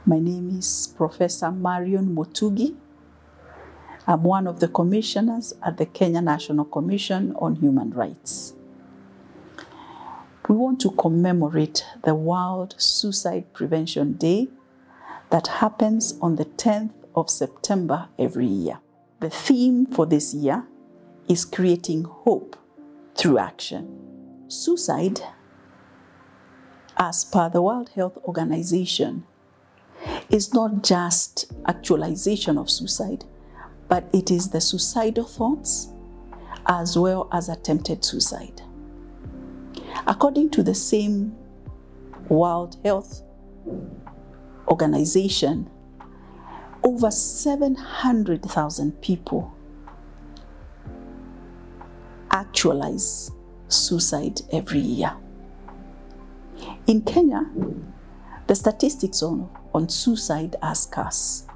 My name is Professor Marion Mutugi. I'm one of the commissioners at the Kenya National Commission on Human Rights. We want to commemorate the World Suicide Prevention Day that happens on the 10th of September every year. The theme for this year is creating hope through action. Suicide, as per the World Health Organization, is not just actualization of suicide, but it is the suicidal thoughts as well as attempted suicide. According to the same World Health Organization, over 700,000 people actualize suicide every year. In Kenya, the statistics on suicide are scarce.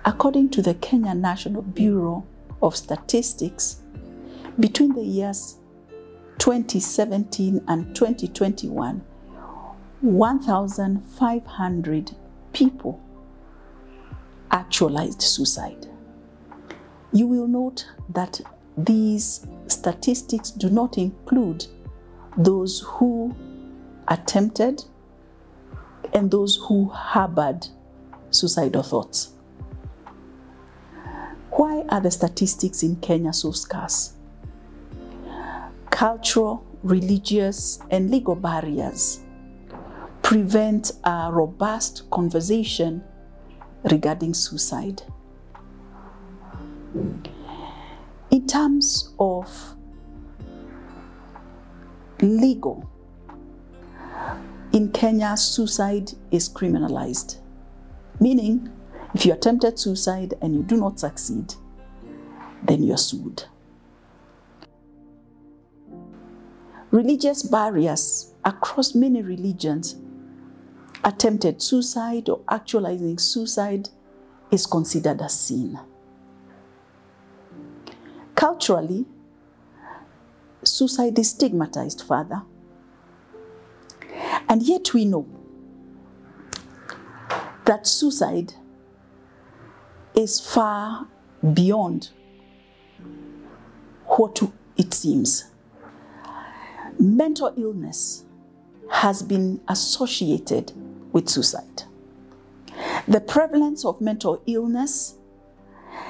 According to the Kenya National Bureau of Statistics, between the years 2017 and 2021, 1,500 people actualized suicide. You will note that these statistics do not include those who attempted and those who harbored suicidal thoughts. Why are the statistics in Kenya so scarce? Cultural, religious, and legal barriers prevent a robust conversation regarding suicide. In terms of legal, in Kenya, suicide is criminalized, meaning if you attempted suicide and you do not succeed, then you're sued. Religious barriers across many religions, attempted suicide or actualizing suicide is considered a sin. Culturally, suicide is stigmatized further. And yet we know that suicide is far beyond what it seems. Mental illness has been associated with suicide. The prevalence of mental illness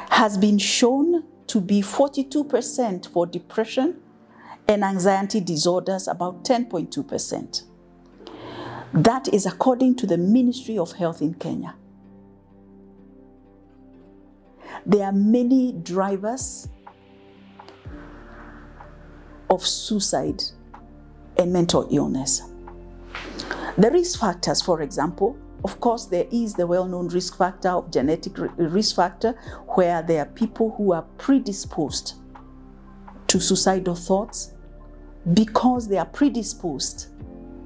has been shown to be 42% for depression and anxiety disorders, about 10.2%. That is according to the Ministry of Health in Kenya. There are many drivers of suicide and mental illness. The risk factors, for example, of course, there is the well-known risk factor of genetic risk factor, where there are people who are predisposed to suicidal thoughts. Because they are predisposed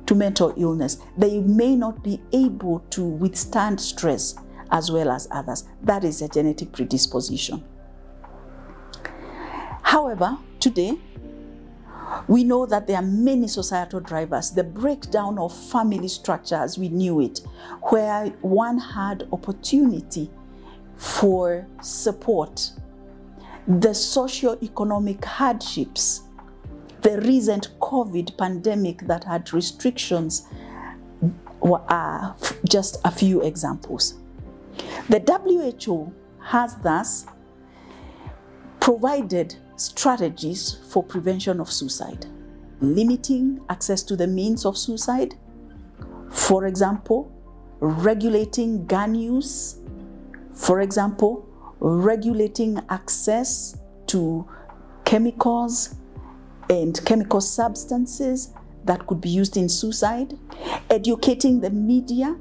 to mental illness, they may not be able to withstand stress as well as others. That is a genetic predisposition. However, today, we know that there are many societal drivers. The breakdown of family structure as we knew it, where one had opportunity for support, the socio-economic hardships, the recent COVID pandemic that had restrictions are just a few examples. The WHO has thus provided strategies for prevention of suicide, limiting access to the means of suicide, for example, regulating gun use, for example, regulating access to chemicals and chemical substances that could be used in suicide, educating the media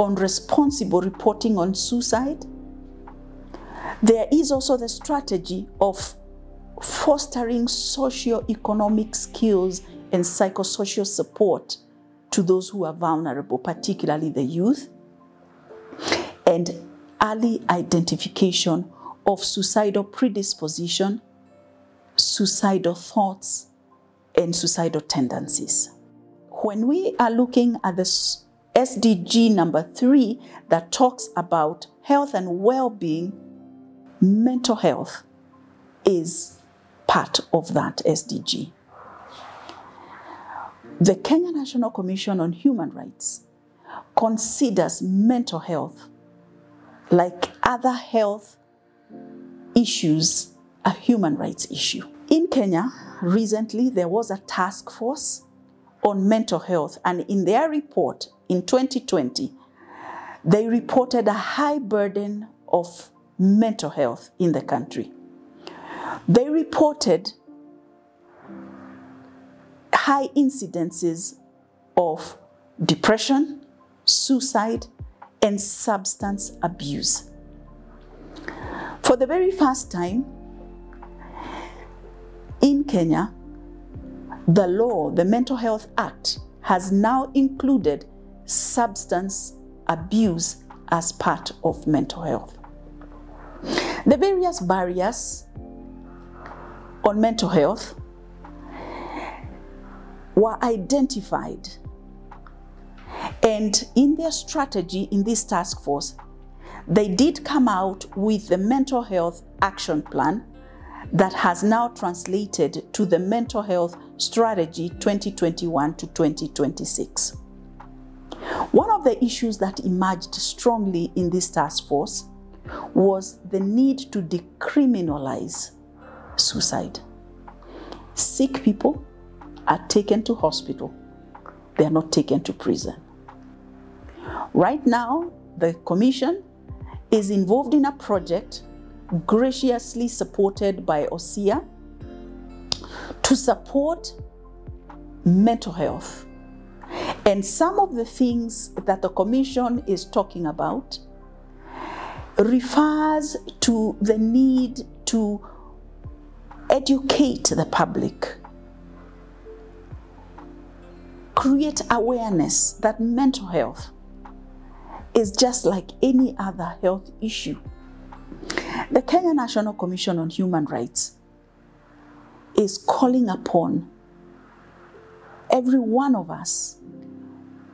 on responsible reporting on suicide. There is also the strategy of fostering socio-economic skills and psychosocial support to those who are vulnerable, particularly the youth, and early identification of suicidal predisposition, suicidal thoughts, and suicidal tendencies. When we are looking at the SDG number 3 that talks about health and well-being, mental health is part of that SDG. The Kenya National Commission on Human Rights considers mental health, like other health issues, a human rights issue. In Kenya, recently there was a task force on mental health, and in their report in 2020, they reported a high burden of mental health in the country. They reported high incidences of depression, suicide, and substance abuse. For the very first time in Kenya, the law, the Mental Health Act, has now included substance abuse as part of mental health. The various barriers on mental health were identified, and in their strategy in this task force, they did come out with the mental health action plan that has now translated to the mental health strategy 2021 to 2026. One of the issues that emerged strongly in this task force was the need to decriminalize suicide. Sick people are taken to hospital. They are not taken to prison. Right now, the Commission is involved in a project graciously supported by OSIA to support mental health. And some of the things that the Commission is talking about refers to the need to educate the public, create awareness that mental health is just like any other health issue. The Kenya National Commission on Human Rights is calling upon every one of us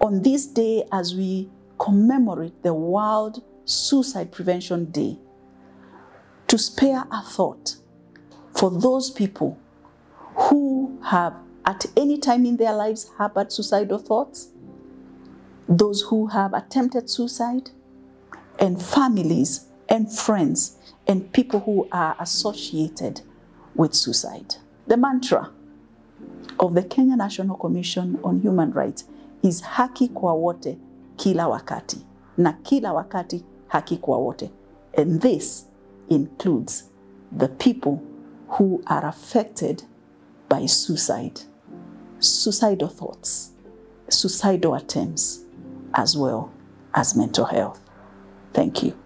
on this day, as we commemorate the World Suicide Prevention Day, to spare a thought for those people who have at any time in their lives harbored suicidal thoughts, those who have attempted suicide, and families and friends and people who are associated with suicide. The mantra of the Kenya National Commission on Human Rights is haki kwa wote kila wakati, na kila wakati haki kwa wote. And this includes the people who are affected by suicide, suicidal thoughts, suicidal attempts, as well as mental health. Thank you.